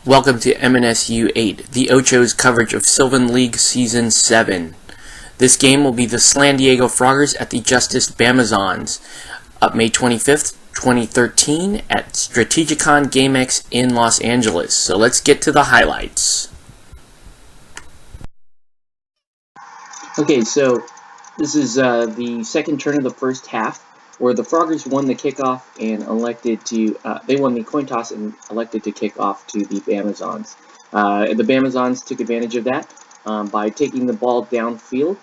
Welcome to MNSU 8, the Ocho's coverage of Sylvan League Season 7. This game will be the San Diego Froggers at the Justice Bamazons, up May 25th, 2013 at Strategicon GameX in Los Angeles. So let's get to the highlights. Okay, so this is the second turn of the first half, where the Froggers won the kickoff and elected to, they won the coin toss and elected to kick off to the Bamazons. The Bamazons took advantage of that by taking the ball downfield.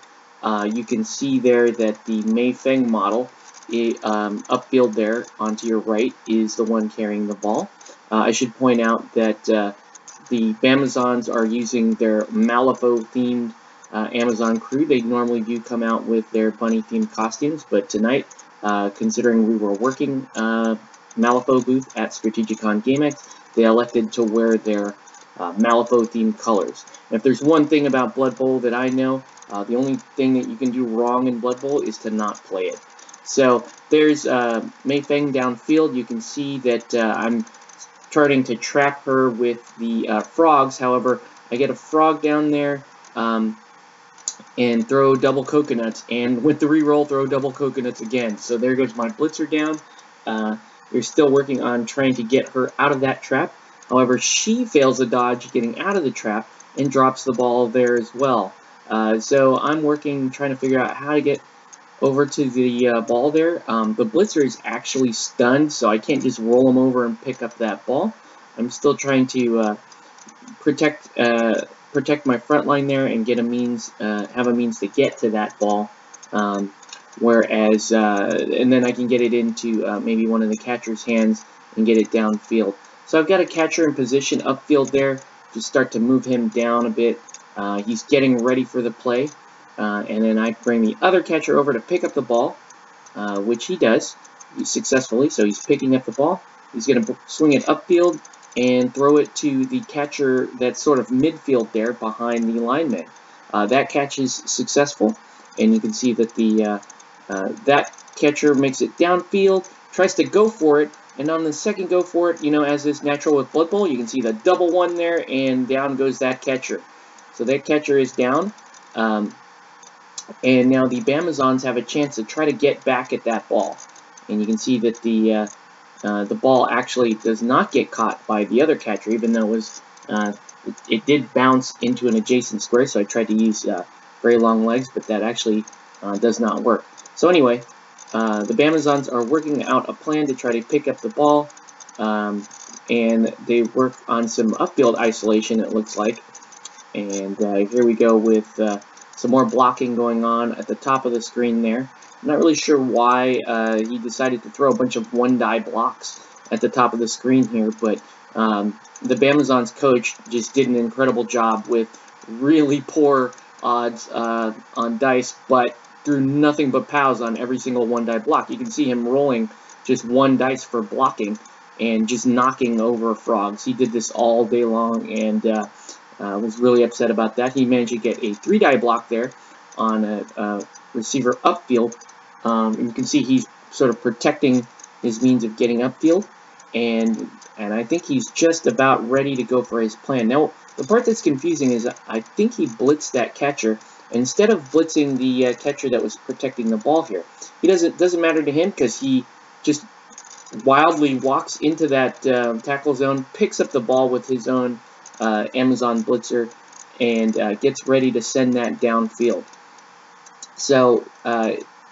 You can see there that the Mei Feng model, upfield there onto your right, is the one carrying the ball. I should point out that the Bamazons are using their Malifaux-themed Amazon crew. They normally do come out with their bunny-themed costumes, but tonight, considering we were working Malifaux booth at Strategicon GameX, they elected to wear their Malifaux-themed colors. And if there's one thing about Blood Bowl that I know, the only thing that you can do wrong in Blood Bowl is to not play it. So there's Mei Feng downfield. You can see that I'm starting to trap her with the frogs. However, I get a frog down there and throw double coconuts, and with the reroll, throw double coconuts again. So there goes my blitzer down. We're still working on trying to get her out of that trap. However, she fails a dodge getting out of the trap and drops the ball there as well. So I'm working, trying to figure out how to get over to the ball there. The blitzer is actually stunned, so I can't just roll him over and pick up that ball. I'm still trying to protect my front line there and get a means, have a means to get to that ball. Whereas, and then I can get it into maybe one of the catcher's hands and get it downfield. So I've got a catcher in position upfield there to start to move him down a bit. He's getting ready for the play. And then I bring the other catcher over to pick up the ball, which he does successfully. So he's picking up the ball. He's going to swing it upfield and throw it to the catcher that's sort of midfield there behind the lineman. That catch is successful, and you can see that the that catcher makes it downfield, tries to go for it, and on the second go for it, you know, as is natural with Blood Bowl, you can see the double one there, and down goes that catcher. So that catcher is down. And now the Bamazons have a chance to try to get back at that ball. And you can see that the ball actually does not get caught by the other catcher, even though it did bounce into an adjacent square. So I tried to use very long legs, but that actually does not work. So anyway, the Bamazons are working out a plan to try to pick up the ball. And they work on some upfield isolation, it looks like. And here we go with some more blocking going on at the top of the screen there. I'm not really sure why he decided to throw a bunch of one-die blocks at the top of the screen here, but the Bamazons coach just did an incredible job with really poor odds on dice, but threw nothing but pows on every single one-die block. You can see him rolling just one dice for blocking and just knocking over frogs. He did this all day long, and was really upset about that. He managed to get a 3-die block there on a receiver upfield. And you can see he's sort of protecting his means of getting upfield, and I think he's just about ready to go for his plan. Now, the part that's confusing is I think he blitzed that catcher instead of blitzing the catcher that was protecting the ball here. He doesn't matter to him because he just wildly walks into that tackle zone, picks up the ball with his own Amazon blitzer, and gets ready to send that downfield. So,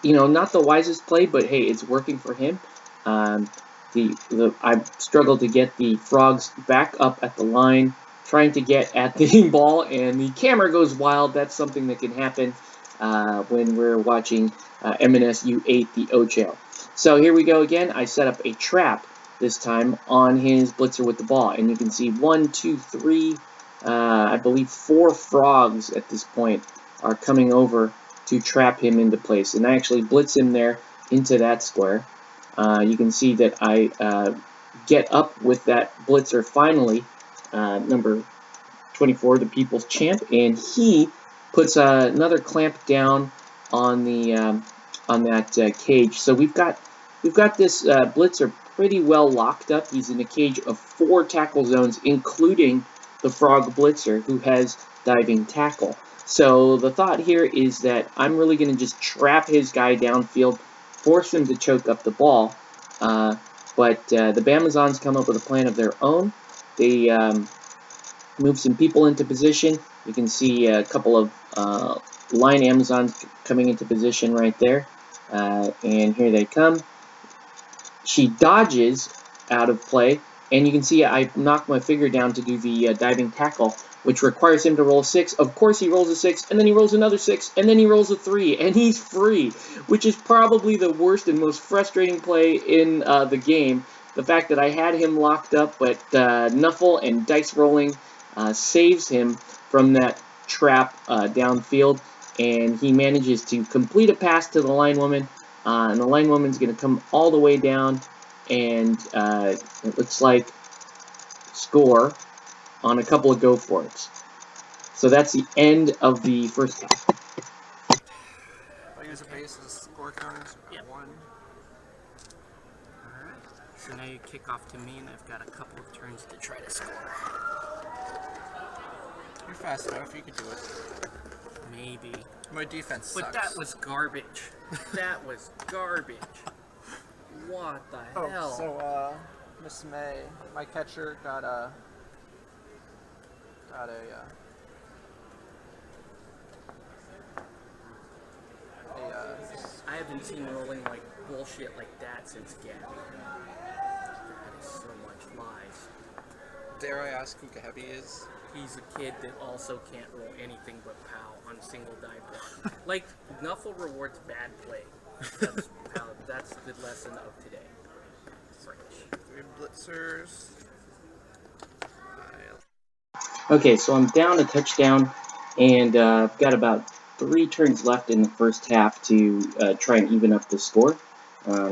you know, not the wisest play, but hey, it's working for him. I struggled to get the frogs back up at the line, trying to get at the ball, and the camera goes wild. That's something that can happen when we're watching MNSU 8, the Ocho. So here we go again. I set up a trap this time on his blitzer with the ball, and you can see 1, 2, 3, I believe 4 frogs at this point are coming over to trap him into place, and I actually blitz him there into that square. You can see that I get up with that blitzer finally, number 24, the People's Champ, and he puts another clamp down on the on that cage. So we've got this blitzer pretty well locked up. He's in a cage of 4 tackle zones, including the Frog Blitzer, who has diving tackle. So the thought here is that I'm really going to just trap his guy downfield, force him to choke up the ball. But the Bamazons come up with a plan of their own. They move some people into position. You can see a couple of line Amazons coming into position right there. And here they come. She dodges out of play, and you can see I knocked my figure down to do the diving tackle, which requires him to roll a 6. Of course he rolls a 6, and then he rolls another 6, and then he rolls a 3, and he's free, which is probably the worst and most frustrating play in the game. The fact that I had him locked up, but Nuffle and dice rolling saves him from that trap downfield, and he manages to complete a pass to the line woman. And the line woman's going to come all the way down, and it looks like score on a couple of go for it. So that's the end of the first half. I'll use a base as score counters. Yep. 1. Alright, so now you kick off to me, and I've got a couple of turns to try to score. You're fast enough, you could do it. Maybe. My defense sucks. But that was garbage. That was garbage. What the hell? So, Miss May, my catcher got a I haven't seen rolling like bullshit like that since Gabby. That is so much lies. dare I ask who Gabby is? He's a kid that also can't roll anything but POW on single die block. Like, Nuffle rewards bad play. That's the lesson of today. French. 3 blitzers. Okay, so I'm down a touchdown, and I've got about 3 turns left in the first half to try and even up the score.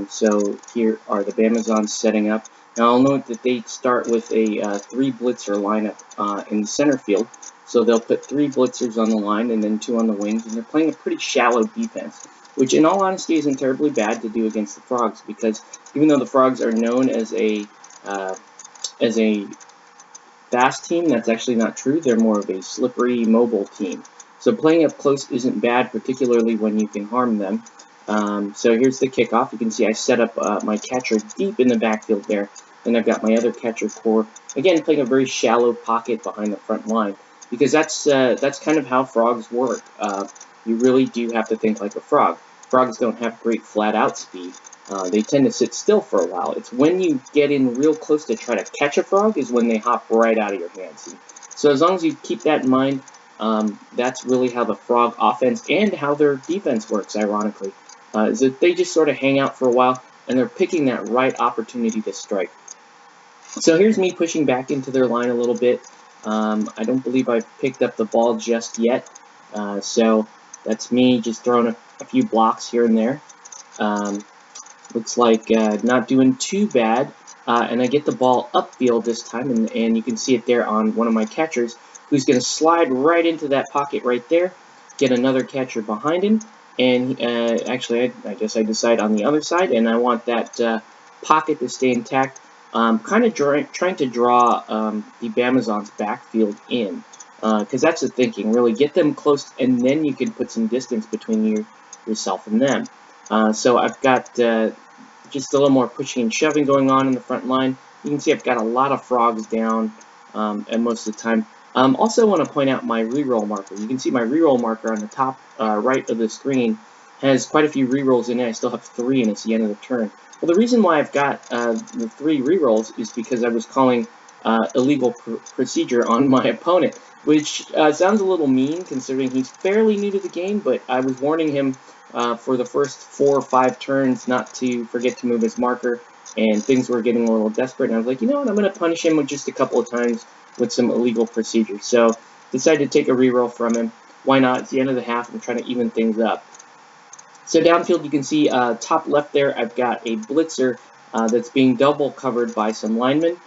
So here are the Bamazons setting up. Now I'll note that they start with a 3 blitzer lineup in the center field. So they'll put 3 blitzers on the line and then 2 on the wings, and they're playing a pretty shallow defense, which in all honesty isn't terribly bad to do against the Frogs, because even though the Frogs are known as a fast team, that's actually not true. They're more of a slippery, mobile team. So playing up close isn't bad, particularly when you can harm them. So here's the kickoff. You can see I set up my catcher deep in the backfield there. Then I've got my other catcher core, again playing a very shallow pocket behind the front line, because that's kind of how Frogs work. You really do have to think like a frog. Frogs don't have great flat-out speed. They tend to sit still for a while. It's when you get in real close to try to catch a frog is when they hop right out of your hands. And so as long as you keep that in mind, that's really how the Frog offense and how their defense works, ironically, is that they just sort of hang out for a while, and they're picking that right opportunity to strike. So here's me pushing back into their line a little bit. I don't believe I've picked up the ball just yet, so that's me just throwing a few blocks here and there. Looks like not doing too bad, and I get the ball upfield this time, and you can see it there on one of my catchers, who's going to slide right into that pocket right there, get another catcher behind him, and actually I guess I decide on the other side, and I want that pocket to stay intact. Kind of trying to draw the Bamazons' backfield in, because that's the thinking, really get them close, and then you can put some distance between yourself and them. So I've got just a little more pushing and shoving going on in the front line. You can see I've got a lot of Frogs down and most of the time. Also want to point out my reroll marker. You can see my reroll marker on the top right of the screen has quite a few rerolls in it. I still have 3, and it's the end of the turn. Well, the reason why I've got the 3 rerolls is because I was calling illegal procedure on my opponent, which sounds a little mean considering he's fairly new to the game, but I was warning him for the first 4 or 5 turns not to forget to move his marker, and things were getting a little desperate, and I was like, you know what, I'm going to punish him with just a couple of times with some illegal procedure. So decided to take a reroll from him. Why not? It's the end of the half. I'm trying to even things up. So downfield, you can see top left there, I've got a blitzer that's being double covered by some linemen.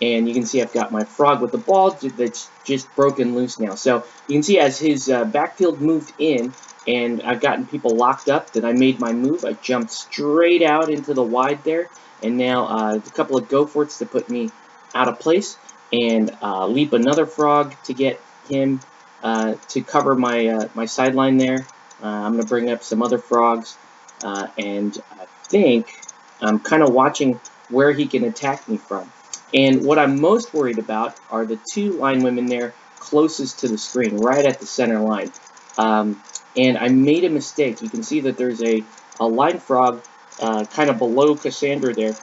And you can see I've got my Frog with the ball that's just broken loose now. So you can see as his backfield moved in and I've gotten people locked up that I made my move. I jumped straight out into the wide there. and now a couple of go forts to put me out of place, and leap another frog to get him to cover my my sideline there. I'm going to bring up some other frogs, and I think I'm kind of watching where he can attack me from. And what I'm most worried about are the two line women there closest to the screen, right at the center line. And I made a mistake. You can see that there's a line frog kind of below Cassandra there.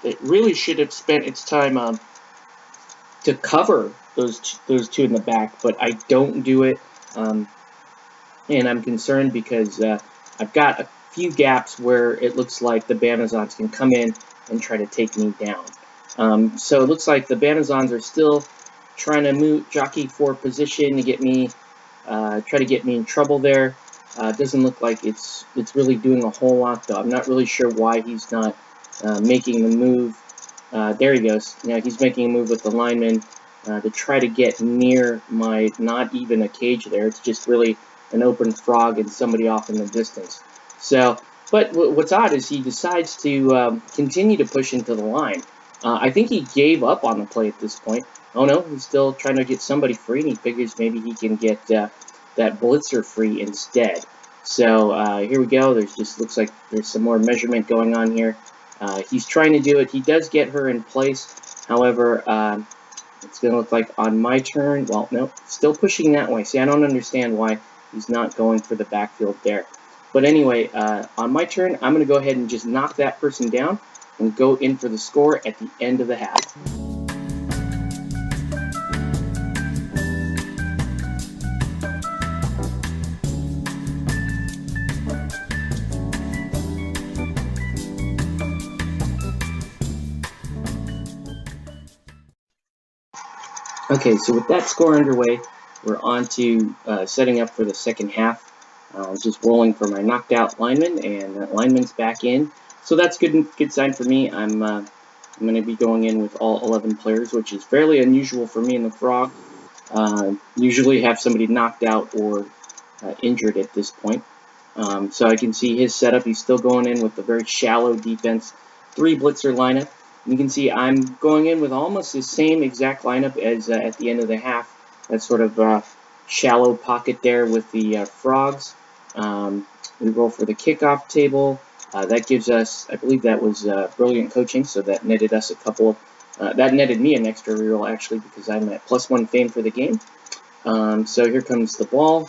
It really should have spent its time to cover those two in the back, but I don't do it. And I'm concerned because I've got a few gaps where it looks like the Banazons can come in and try to take me down. So it looks like the Banazons are still trying to jockey for position to get me, try to get me in trouble there. It doesn't look like it's really doing a whole lot, though. I'm not really sure why he's not making the move. There he goes. Yeah, he's making a move with the lineman to try to get near my, not even a cage there. It's just really an open frog and somebody off in the distance. So, but what's odd is he decides to continue to push into the line. I think he gave up on the play at this point. Oh no, he's still trying to get somebody free, and he figures maybe he can get that blitzer free instead. So here we go. There's just looks like there's some more measurement going on here. He's trying to do it. He does get her in place. However, it's going to look like on my turn. Well, no, still pushing that way. See, I don't understand why he's not going for the backfield there. But anyway, on my turn, I'm going to go ahead and just knock that person down and go in for the score at the end of the half. Okay, so with that score underway, we're on to setting up for the second half. Just rolling for my knocked out lineman, and that lineman's back in. So that's good sign for me. I'm going to be going in with all 11 players, which is fairly unusual for me in the Frog. Usually have somebody knocked out or injured at this point. So I can see his setup. He's still going in with a very shallow defense, 3 blitzer lineup. You can see I'm going in with almost the same exact lineup as at the end of the half. That sort of shallow pocket there with the Frogs. We roll for the kickoff table. That gives us, I believe that was brilliant coaching, so that netted us a couple of, that netted me an extra reroll actually because I'm at +1 fame for the game. So here comes the ball,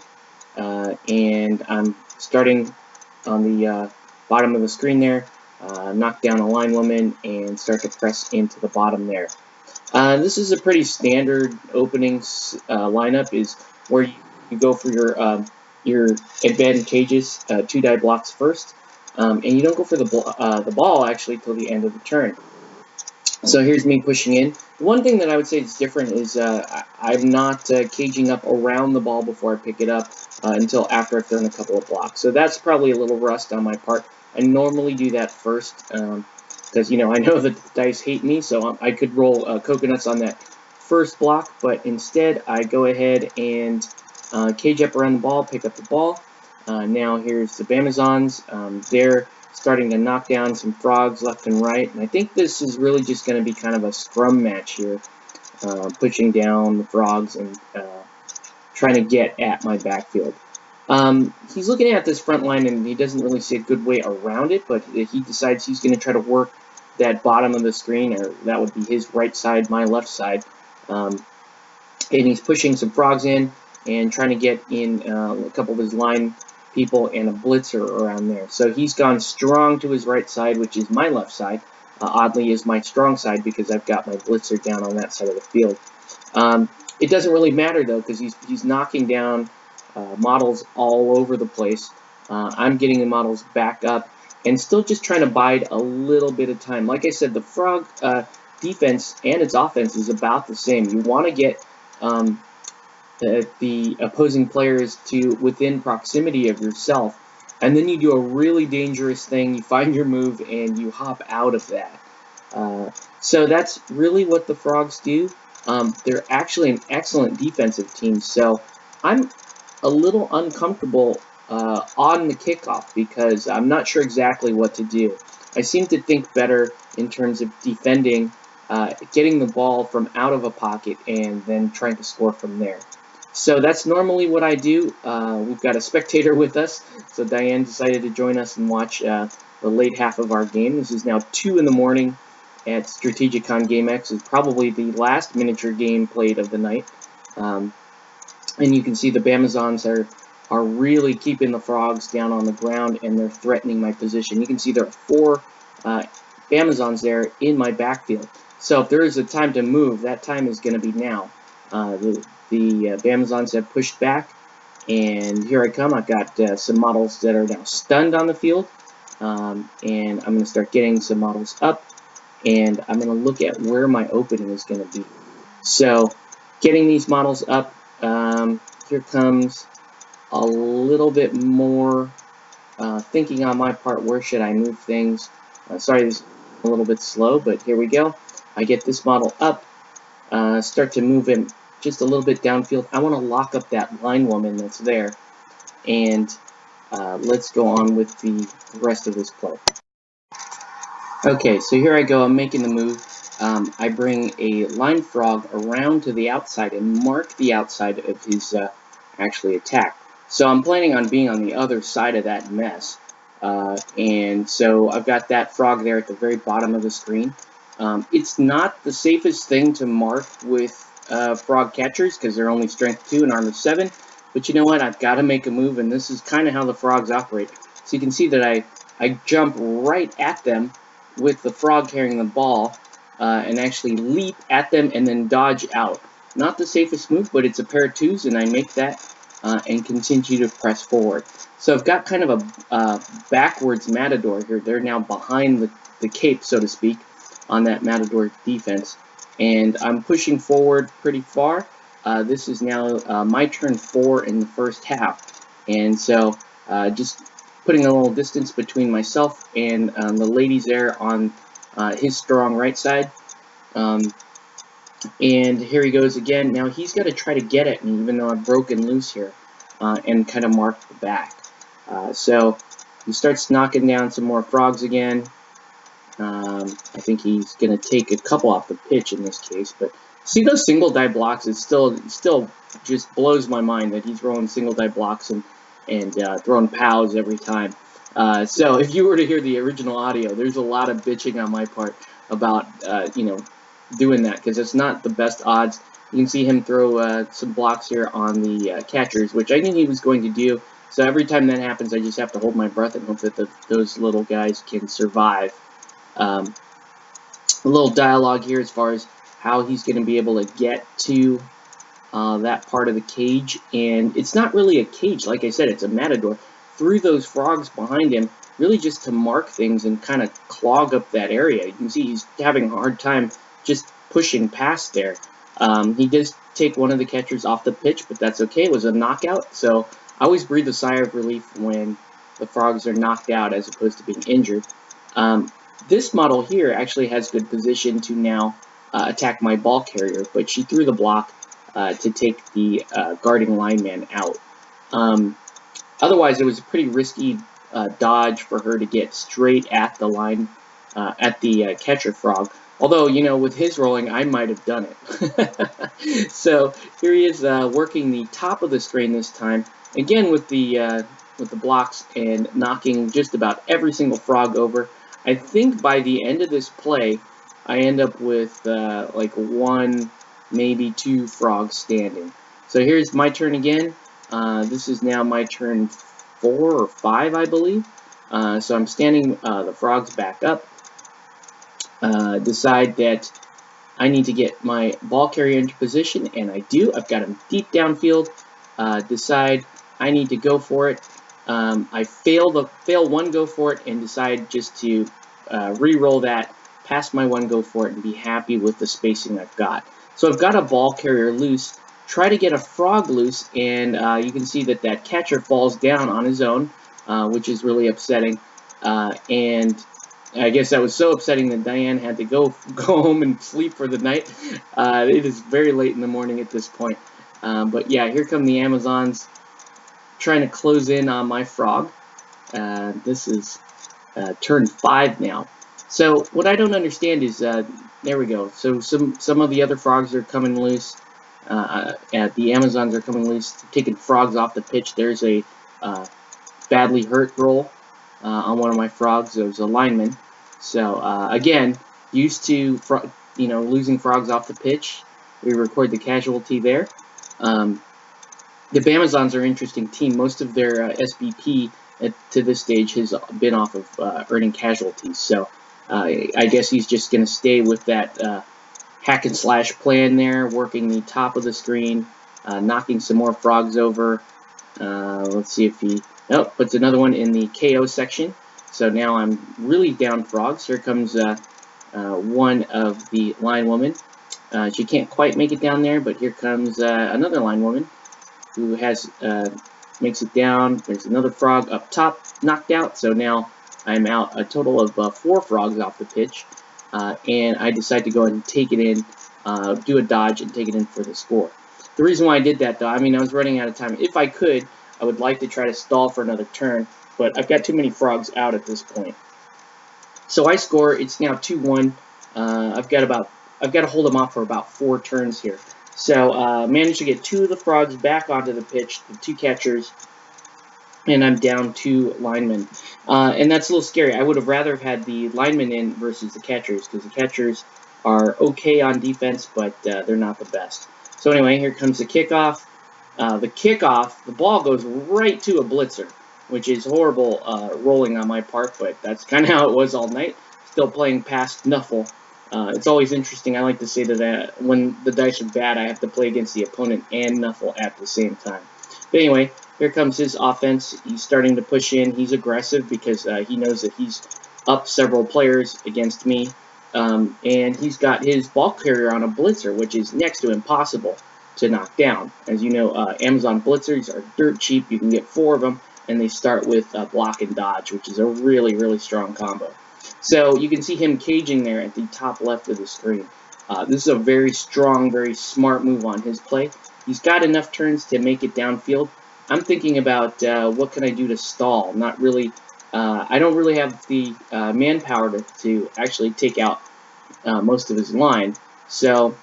and I'm starting on the bottom of the screen there, knock down a line woman and start to press into the bottom there. This is a pretty standard opening lineup, is where you go for your advantageous 2-die blocks first, and you don't go for the ball actually till the end of the turn. So here's me pushing in. The one thing that I would say is different is I'm not caging up around the ball before I pick it up until after I've thrown a couple of blocks. So that's probably a little rust on my part. I normally do that first because, you know, I know that the dice hate me, so I could roll coconuts on that first block, but instead I go ahead and cage up around the ball, pick up the ball. Now here's the Banazons. They're starting to knock down some frogs left and right, and I think this is really just going to be kind of a scrum match here, pushing down the frogs and trying to get at my backfield. He's looking at this front line and he doesn't really see a good way around it, but he decides he's going to try to work that bottom of the screen, or that would be his right side, my left side, and he's pushing some frogs in and trying to get in a couple of his line people and a blitzer around there. So he's gone strong to his right side, which is my left side. Oddly is my strong side because I've got my blitzer down on that side of the field. It doesn't really matter though, because he's knocking down models all over the place. I'm getting the models back up and still just trying to bide a little bit of time. Like I said, the Frog defense and its offense is about the same. You want to get the opposing players to within proximity of yourself, and then you do a really dangerous thing. You find your move and you hop out of that. So that's really what the Frogs do. They're actually an excellent defensive team, so I'm a little uncomfortable on the kickoff because I'm not sure exactly what to do. I seem to think better in terms of defending, getting the ball from out of a pocket and then trying to score from there. So that's normally what I do. We've got a spectator with us, so Diane decided to join us and watch the late half of our game. This is now 2 in the morning at Strategicon GameX. It's probably the last miniature game played of the night. And you can see the Bamazons are really keeping the frogs down on the ground, and they're threatening my position. You can see there are 4 Bamazons there in my backfield. So if there is a time to move, that time is going to be now. The Bamazons have pushed back, and here I come. I've got some models that are now stunned on the field, and I'm going to start getting some models up, and I'm going to look at where my opening is going to be. So getting these models up, here comes a little bit more thinking on my part. Where should I move things? Sorry, this is a little bit slow, but here we go. I get this model up, start to move him just a little bit downfield. I want to lock up that line woman that's there, and let's go on with the rest of this play. Okay, so here I go. I'm making the move. I bring a line frog around to the outside and mark the outside of his actually attack. So I'm planning on being on the other side of that mess. And so I've got that frog there at the very bottom of the screen. It's not the safest thing to mark with frog catchers because they're only strength 2 and armor 7. But you know what? I've got to make a move, and this is kind of how the frogs operate. So you can see that I jump right at them with the frog carrying the ball, and actually leap at them and then dodge out. Not the safest move, but it's a pair of 2s, and I make that and continue to press forward. So I've got kind of a backwards Matador here. They're now behind the cape, so to speak, on that Matador defense. And I'm pushing forward pretty far. This is now my turn 4 in the first half. And so just putting a little distance between myself and the ladies there on his strong right side. And here he goes again. Now he's got to try to get at me, even though I've broken loose here, and kind of mark the back. So he starts knocking down some more frogs again. I think he's going to take a couple off the pitch in this case, but see those single die blocks? It still just blows my mind that he's rolling single die blocks and throwing POWs every time. So if you were to hear the original audio, there's a lot of bitching on my part about doing that, because it's not the best odds. You can see him throw some blocks here on the catchers, which I knew he was going to do. So every time that happens, I just have to hold my breath and hope that those little guys can survive. A little dialogue here as far as how he's going to be able to get to that part of the cage. And it's not really a cage. Like I said, it's a Matador. Through those frogs behind him, really just to mark things and kind of clog up that area. You can see he's having a hard time just pushing past there. He does take one of the catchers off the pitch, but that's okay. It was a knockout, so I always breathe a sigh of relief when the frogs are knocked out as opposed to being injured. This model here actually has good position to now attack my ball carrier, but she threw the block to take the guarding lineman out. Otherwise, it was a pretty risky dodge for her to get straight at the line, at the catcher frog. Although, you know, with his rolling, I might have done it. So here he is working the top of the screen this time, again with the blocks and knocking just about every single frog over. I think by the end of this play, I end up with like 1, maybe 2 frogs standing. So here's my turn again. This is now my turn 4 or 5, I believe. So I'm standing the frogs back up. Decide that I need to get my ball carrier into position, and I do. I've got him deep downfield. Decide I need to go for it. I fail one go for it and decide just to re-roll that, pass my one go for it, and be happy with the spacing I've got. So I've got a ball carrier loose. Try to get a frog loose, and you can see that that catcher falls down on his own, which is really upsetting. And I guess that was so upsetting that Diane had to go home and sleep for the night. It is very late in the morning at this point. But yeah, here come the Amazons trying to close in on my frog. This is turn 5 now. So what I don't understand is, there we go. So some of the other frogs are coming loose. The Amazons are coming loose, taking frogs off the pitch. There's a badly hurt roll on one of my frogs. There's a lineman. So again, used to losing frogs off the pitch. We record the casualty there. The Amazons are an interesting team. Most of their SBP to this stage has been off of earning casualties. So I guess he's just going to stay with that hack and slash plan there, working the top of the screen, knocking some more frogs over. Let's see if he puts another one in the KO section. So now I'm really down frogs. Here comes one of the line women. She can't quite make it down there, but here comes another line woman who makes it down. There's another frog up top knocked out. So now I'm out a total of 4 frogs off the pitch. And I decide to go ahead and take it in, do a dodge, and take it in for the score. The reason why I did that, though, I mean, I was running out of time. If I could, I would like to try to stall for another turn, but I've got too many frogs out at this point. So I score. It's now 2-1. I've got to hold them off for about 4 turns here. So managed to get 2 of the frogs back onto the pitch, the 2 catchers, and I'm down 2 linemen. And that's a little scary. I would have rather have had the linemen in versus the catchers, because the catchers are okay on defense, but they're not the best. So anyway, here comes the kickoff. The ball goes right to a blitzer, which is horrible rolling on my part, but that's kind of how it was all night. Still playing past Knuffle. It's always interesting. I like to say that when the dice are bad, I have to play against the opponent and Knuffle at the same time. But anyway, here comes his offense. He's starting to push in. He's aggressive because he knows that he's up several players against me. And he's got his ball carrier on a blitzer, which is next to impossible to knock down. As you know, Amazon blitzers are dirt cheap. You can get 4 of them, and they start with block and dodge, which is a really, really strong combo. So you can see him caging there at the top left of the screen. This is a very strong, very smart move on his play. He's got enough turns to make it downfield. I'm thinking about what can I do to stall. Not really. I don't really have the manpower to actually take out most of his line. So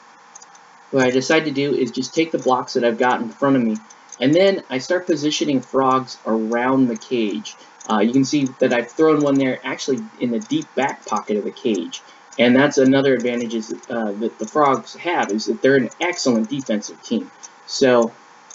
what I decide to do is just take the blocks that I've got in front of me, and then I start positioning frogs around the cage. You can see that I've thrown one there actually in the deep back pocket of the cage. And that's another advantage that the frogs have, is that they're an excellent defensive team. So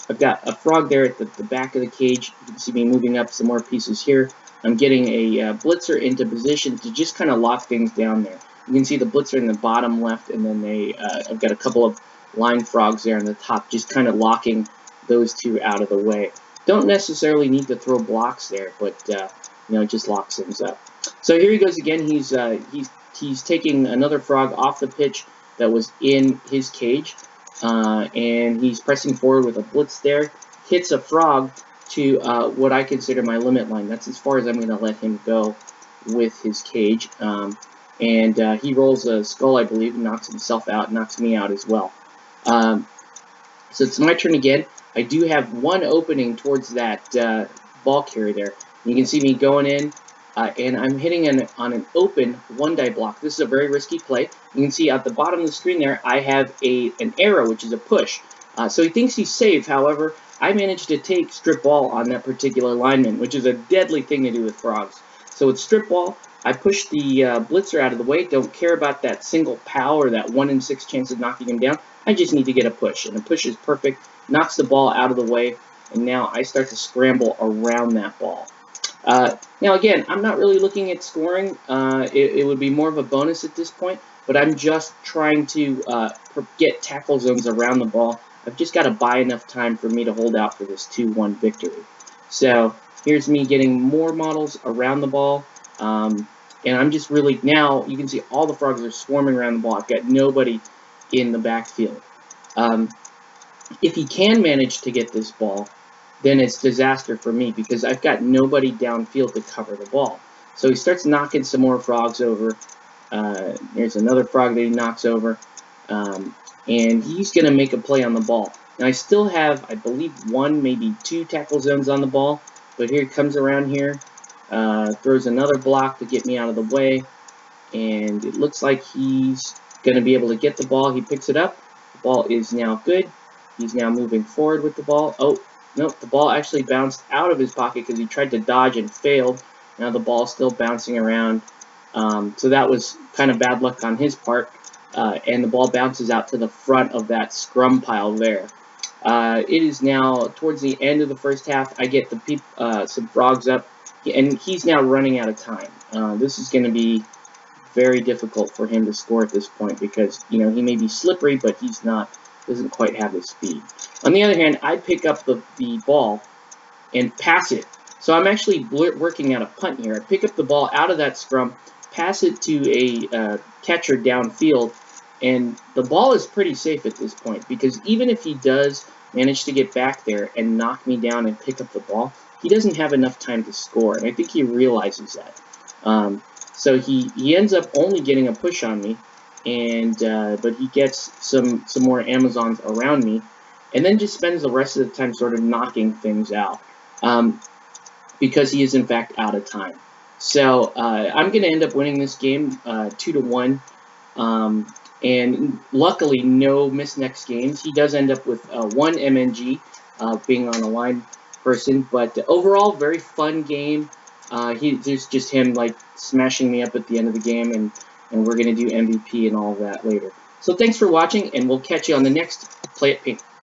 I've got a frog there at the back of the cage. You can see me moving up some more pieces here. I'm getting a blitzer into position to just kind of lock things down there. You can see the blitzer in the bottom left, and then I've got a couple of line frogs there on the top, just kind of locking those 2 out of the way. Don't necessarily need to throw blocks there, but it just locks things up. So here he goes again. He's taking another frog off the pitch that was in his cage, and he's pressing forward with a blitz there. Hits a frog to what I consider my limit line. That's as far as I'm going to let him go with his cage. And he rolls a skull, I believe, and knocks himself out, knocks me out as well. So it's my turn again. I do have one opening towards that ball carrier there. You can see me going in, and I'm hitting on an open 1-die block. This is a very risky play. You can see at the bottom of the screen there, I have an arrow, which is a push. So he thinks he's safe. However, I managed to take strip ball on that particular lineman, which is a deadly thing to do with frogs. So with strip ball, I push the blitzer out of the way. Don't care about that single POW or that 1 in 6 chance of knocking him down. I just need to get a push, and a push is perfect. Knocks the ball out of the way, and now I start to scramble around that ball. Now again, I'm not really looking at scoring. It would be more of a bonus at this point, but I'm just trying to get tackle zones around the ball. I've just got to buy enough time for me to hold out for this 2-1 victory. So here's me getting more models around the ball, and I'm just really, now you can see all the frogs are swarming around the ball. I've got nobody in the backfield. If he can manage to get this ball, then it's disaster for me because I've got nobody downfield to cover the ball. So he starts knocking some more frogs over. There's another frog that he knocks over. And he's going to make a play on the ball. Now I still have, I believe, 1, maybe 2 tackle zones on the ball. But here he comes around here. throws another block to get me out of the way, and it looks like he's going to be able to get the ball. He picks it up. The ball is now good. He's now moving forward with the ball. Oh, no, the ball actually bounced out of his pocket because he tried to dodge and failed. Now the ball's still bouncing around. So that was kind of bad luck on his part. And the ball bounces out to the front of that scrum pile there. It is now towards the end of the first half. I get some frogs up, and he's now running out of time. This is going to be very difficult for him to score at this point because, you know, he may be slippery, but doesn't quite have the speed. On the other hand, I pick up the ball and pass it. So I'm actually working out a punt here. I pick up the ball out of that scrum, pass it to a catcher downfield, and the ball is pretty safe at this point because even if he does manage to get back there and knock me down and pick up the ball, he doesn't have enough time to score, and I think he realizes that. So he ends up only getting a push on me, and but he gets some more Amazons around me, and then just spends the rest of the time sort of knocking things out because he is in fact out of time. So I'm going to end up winning this game 2-1, and luckily no missed next games. He does end up with 1 MNG being on a line person, but overall very fun game. There's just him like smashing me up at the end of the game, and we're going to do MVP and all of that later. So thanks for watching, and we'll catch you on the next Play It Pink.